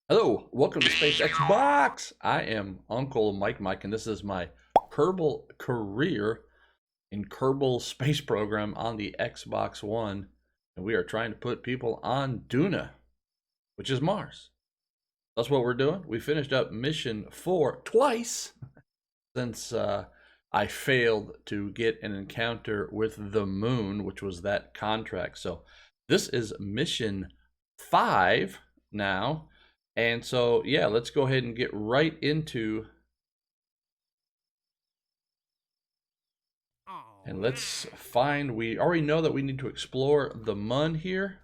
Hello, welcome to Space Xbox. I am Uncle Mike, and this is my Kerbal career in Kerbal space program on the Xbox One. And we are trying to put people on Duna, which is Mars. That's what we're doing. We finished up mission 4 twice since I failed to get an encounter with the moon, which was that contract. So this is mission 5 now. And so, yeah, let's go ahead and get right into, and let's find, we already know that we need to explore the Mun here.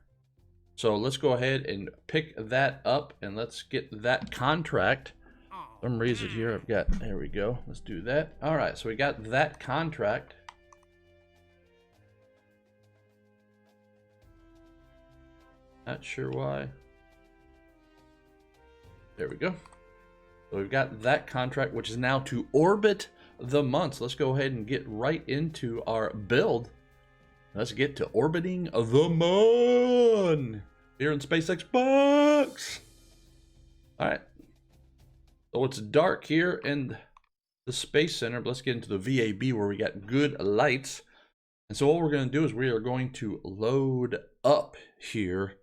So let's go ahead and pick that up and let's get that contract. For some reason here I've got, there we go. Let's do that. All right, so we got that contract. Not sure why. There we go. So we've got that contract, which is now to orbit the months. Let's go ahead and get right into our build. Let's get to orbiting the moon here in Space Xbox. All right. So it's dark here in the Space Center, but let's get into the VAB where we got good lights. And so what we're going to do is we are going to load up here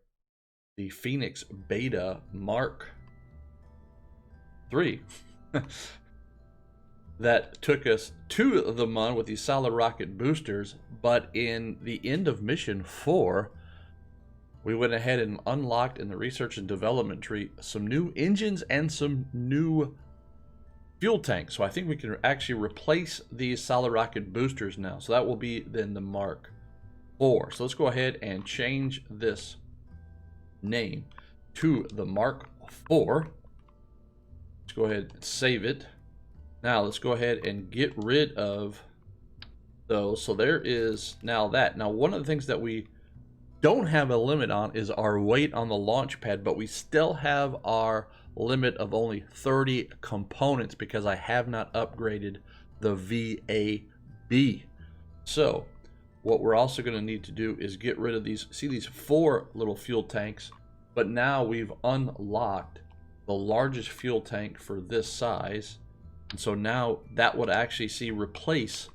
the Phoenix Beta Mark 3 that took us to the Mun with these solid rocket boosters, but in the end of mission 4 we went ahead and unlocked in the research and development tree some new engines and some new fuel tanks. So I think we can actually replace these solid rocket boosters now. So that will be then the Mark 4. So let's go ahead and change this name to the Mark 4. Let's go ahead and save it. Now let's go ahead and get rid of those. So there is now that. Now one of the things that we don't have a limit on is our weight on the launch pad, but we still have our limit of only 30 components because I have not upgraded the VAB. So what we're also going to need to do is get rid of these, see these 4 little fuel tanks, but now we've unlocked the largest fuel tank for this size. And so now that would actually replace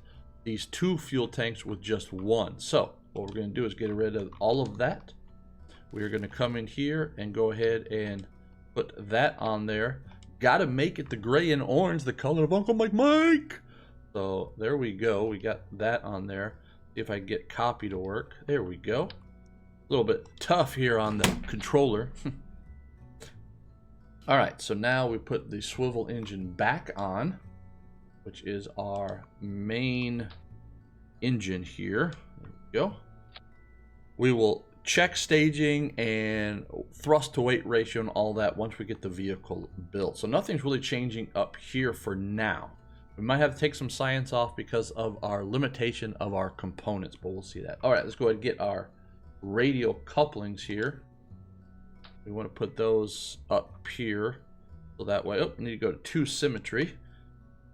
these 2 fuel tanks with just 1. So what we're going to do is get rid of all of that. We're going to come in here and go ahead and put that on there. Got to make it the gray and orange, the color of Uncle Mike. So there we go. We got that on there. See if I can get copy to work. There we go. A little bit tough here on the controller. All right, so now we put the swivel engine back on, which is our main engine here. There we go. We will check staging and thrust to weight ratio and all that once we get the vehicle built. So nothing's really changing up here for now. We might have to take some science off because of our limitation of our components, but we'll see that. All right, let's go ahead and get our radial couplings here. We want to put those up here. So that way, we need to go to 2 symmetry.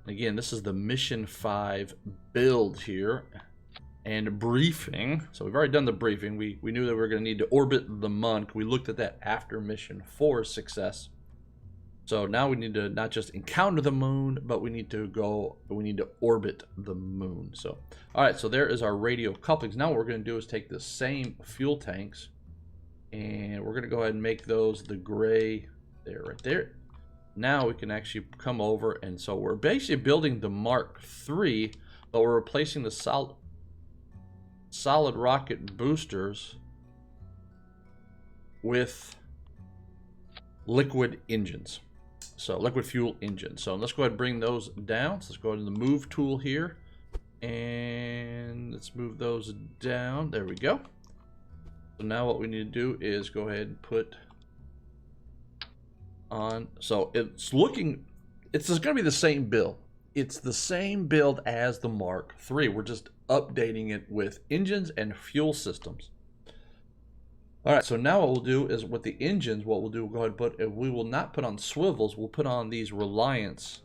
Again, this is the mission 5 build here. And briefing. So we've already done the briefing. We knew that we were going to need to orbit the Mun. We looked at that after mission 4's success. So now we need to not just encounter the moon, but we need to orbit the moon. So, all right, so there is our radial couplings. Now what we're going to do is take the same fuel tanks and we're going to go ahead and make those the gray there, right there. Now we can actually come over, and so we're basically building the Mark III, but we're replacing the solid rocket boosters with liquid engines. So liquid fuel engines. So let's go ahead and bring those down. So let's go ahead to the move tool here, and let's move those down. There we go. So now what we need to do is go ahead and put on. So it's going to be the same build. It's the same build as the Mark III. We're just updating it with engines and fuel systems. All right, so now what we'll do is with the engines, what we'll do, we'll go ahead and put, we will not put on swivels, we'll put on these Reliance.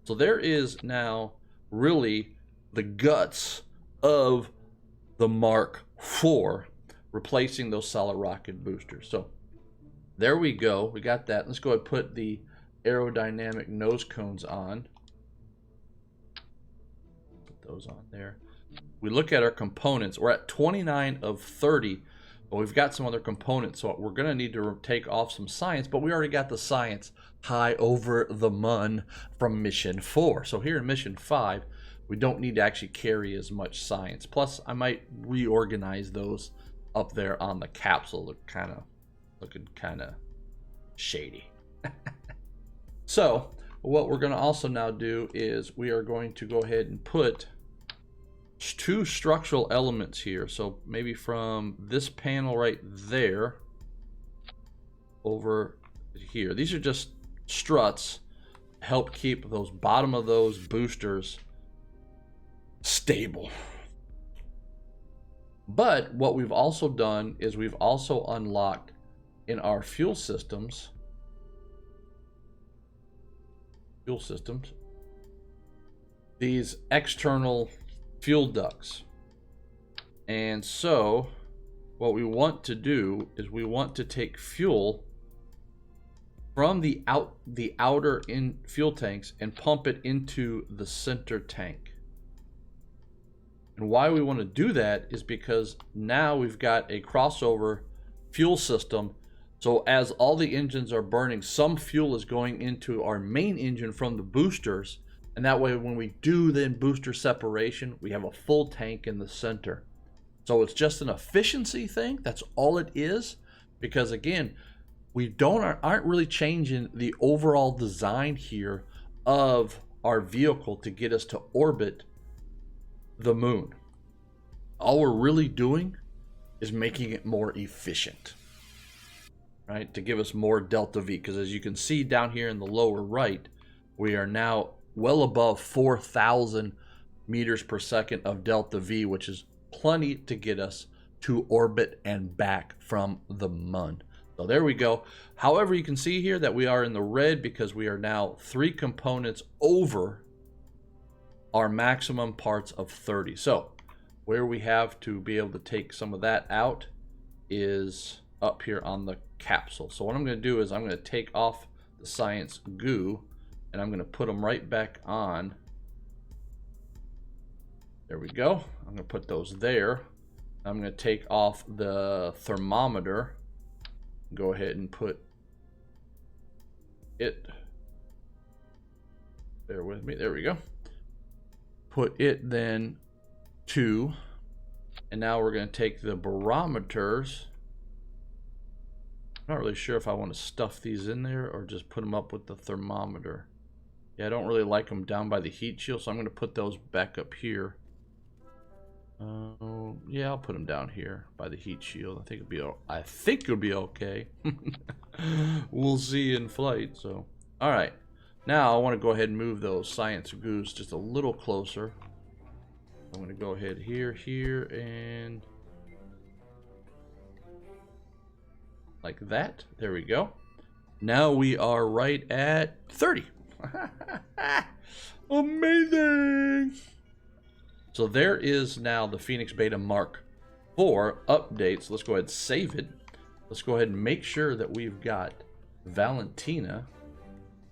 So there is now really the guts of the Mark IV, replacing those solid rocket boosters. So There we go. We got that. Let's go ahead and put the aerodynamic nose cones on. Put those on there. We look at our components. We're at 29 of 30, but we've got some other components, so we're going to need to take off some science, but we already got the science high over the mun from mission 4. So here in mission 5, we don't need to actually carry as much science. Plus, I might reorganize those up there on the capsule. Looking kind of shady. So what we're going to also now do is we are going to go ahead and put 2 structural elements here. So maybe from this panel right there over here. These are just struts to help keep those bottom of those boosters stable. But what we've also done is we've also unlocked in our fuel systems these external fuel ducts. And so what we want to do is we want to take fuel from the outer in fuel tanks and pump it into the center tank. And why we want to do that is because now we've got a crossover fuel system. So as all the engines are burning, some fuel is going into our main engine from the boosters. And that way when we do then booster separation, we have a full tank in the center. So it's just an efficiency thing. That's all it is. Because again, we aren't really changing the overall design here of our vehicle to get us to orbit the moon. All we're really doing is making it more efficient, right? To give us more delta V, because as you can see down here in the lower right, we are now well above 4,000 meters per second of delta V, which is plenty to get us to orbit and back from the moon. So there we go. However, you can see here that we are in the red because we are now 3 components over our maximum parts of 30. So where we have to be able to take some of that out is up here on the capsule. So what I'm going to do is I'm going to take off the science goo and I'm going to put them right back on. There we go. I'm going to put those there. I'm going to take off the thermometer. Go ahead and put it, bear with me, there we go. Put it then to, and now we're going to take the barometers. I'm not really sure if I want to stuff these in there or just put them up with the thermometer. Yeah, I don't really like them down by the heat shield, so I'm going to put those back up here. Yeah, I'll put them down here by the heat shield. I think it'll be okay. We'll see in flight. So, all right. Now I want to go ahead and move those science goos just a little closer. I'm going to go ahead here, and like that. There we go. Now we are right at 30. Amazing. So there is now the Phoenix Beta Mark IV updates. Let's go ahead and save it. Let's go ahead and make sure that we've got Valentina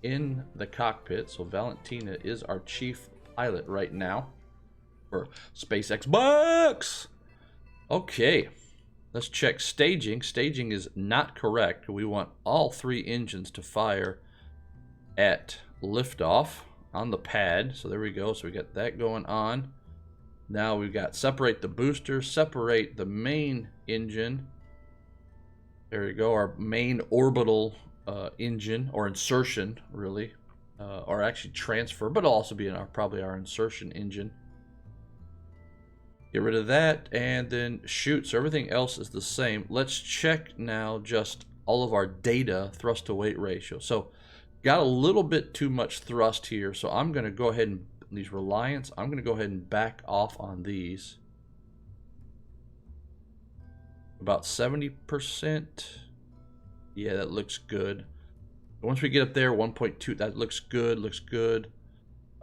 in the cockpit. So Valentina is our chief pilot right now for SpaceX Bucks. Okay, let's check staging. Staging is not correct. We want all 3 engines to fire at liftoff on the pad. So there we go. So we got that going on. Now we've got separate the booster, separate the main engine. There we go, our main orbital engine, or insertion, really, or actually transfer, but it'll also be in probably our insertion engine. Get rid of that, and then shoot. So everything else is the same. Let's check now just all of our data, thrust to weight ratio. So got a little bit too much thrust here, so I'm going to go ahead and these reliance, I'm going to go ahead and back off on these. About 70%. Yeah, that looks good. Once we get up there, 1.2, that looks good, looks good.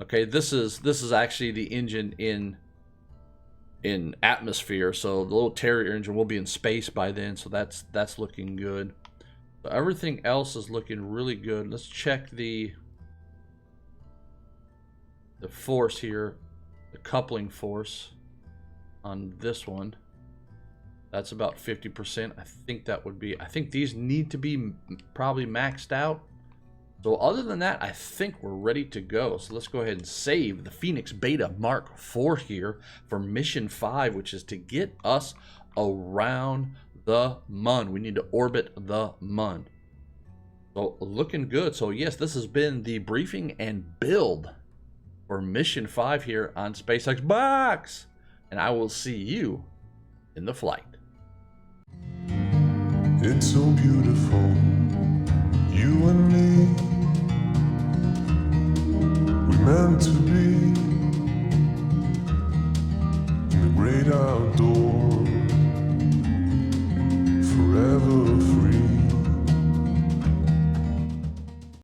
Okay, this is actually the engine in atmosphere, so the little Terrier engine will be in space by then, so that's looking good. So everything else is looking really good. Let's check the force here, the coupling force on this one. That's about 50%. I think that would be, I think these need to be probably maxed out. So other than that, I think we're ready to go. So let's go ahead and save the Phoenix Beta Mark IV here for Mission 5, which is to get us around the Mun. We need to orbit the Mun. So looking good. So yes, this has been the briefing and build for Mission 5 here on SpaceX Box. And I will see you in the flight. It's so beautiful.